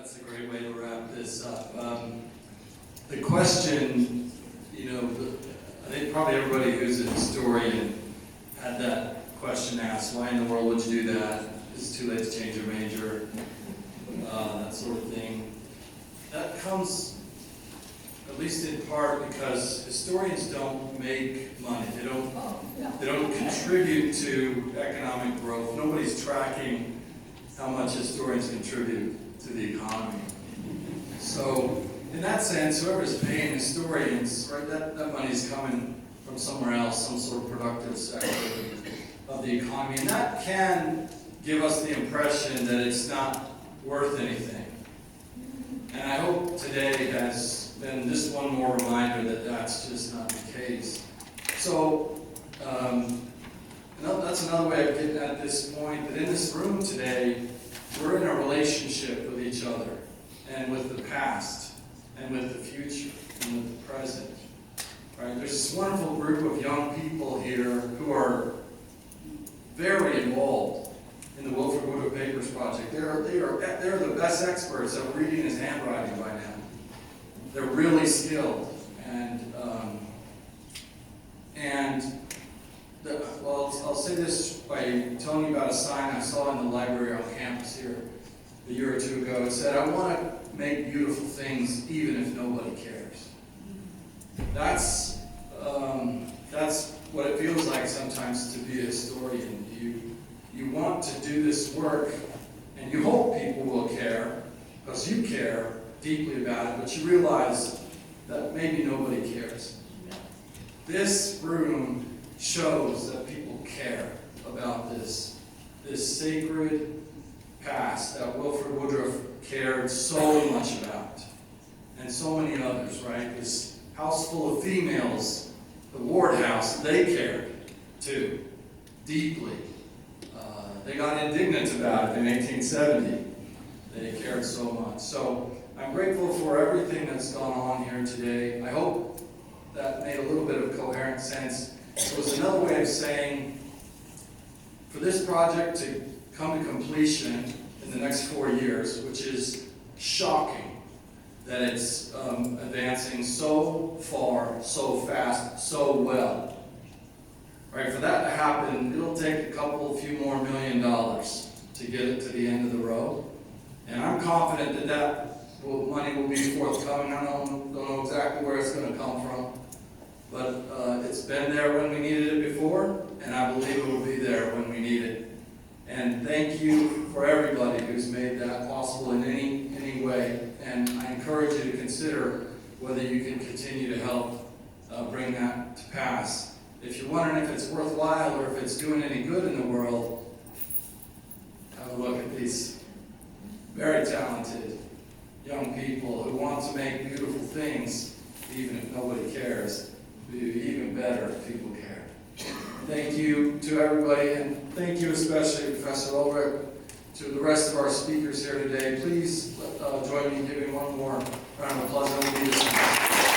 That's a great way to wrap this up. The question, I think probably everybody who's a historian had that question asked, why in the world would you do that? Is it too late to change your major? That sort of thing. That comes, at least in part, because historians don't make money. They don't contribute to economic growth. Nobody's tracking how much historians contribute to the economy. So, in that sense, whoever's paying historians, right, that money's coming from somewhere else, some sort of productive sector of the economy. And that can give us the impression that it's not worth anything. And I hope today has been just one more reminder that that's just not the case. So, that's another way of getting at this point, that in this room today, we're in a relationship with each other, and with the past, and with the future, and with the present. Right? There's this wonderful group of young people here who are very involved in the Wilfred Woodruff Papers Project. They're the best experts at reading his handwriting by now. They're really skilled, I'll say this by telling you about a sign I saw in the library on campus here a year or two ago. It said, "I want to make beautiful things even if nobody cares." That's what it feels like sometimes to be a historian. You want to do this work, and you hope people will care, because you care deeply about it, but you realize that maybe nobody cares. This room shows that people care about this sacred past that Wilfred Woodruff cared so much about, and so many others, right? This house full of females, the Ward House, they cared too, deeply. They got indignant about it in 1870. They cared so much. So I'm grateful for everything that's gone on here today. I hope that made a little bit of coherent sense. It was another way of saying, for this project to come to completion in the next 4 years, which is shocking that it's advancing so far, so fast, so well. Right, for that to happen, it'll take a few more $1 million to get it to the end of the road. And I'm confident that money will be forthcoming. I don't know exactly where it's going to come from, but it's been there when we needed it before, and I believe it will be there when we need it. And thank you for everybody who's made that possible in any way. And I encourage you to consider whether you can continue to help bring that to pass. If you're wondering if it's worthwhile or if it's doing any good in the world, have a look at these very talented young people who want to make beautiful things, even if nobody cares. It would be even better if people cared. Thank you to everybody, and thank you especially, Professor Ulrich, to the rest of our speakers here today. Please join me in giving one more round of applause.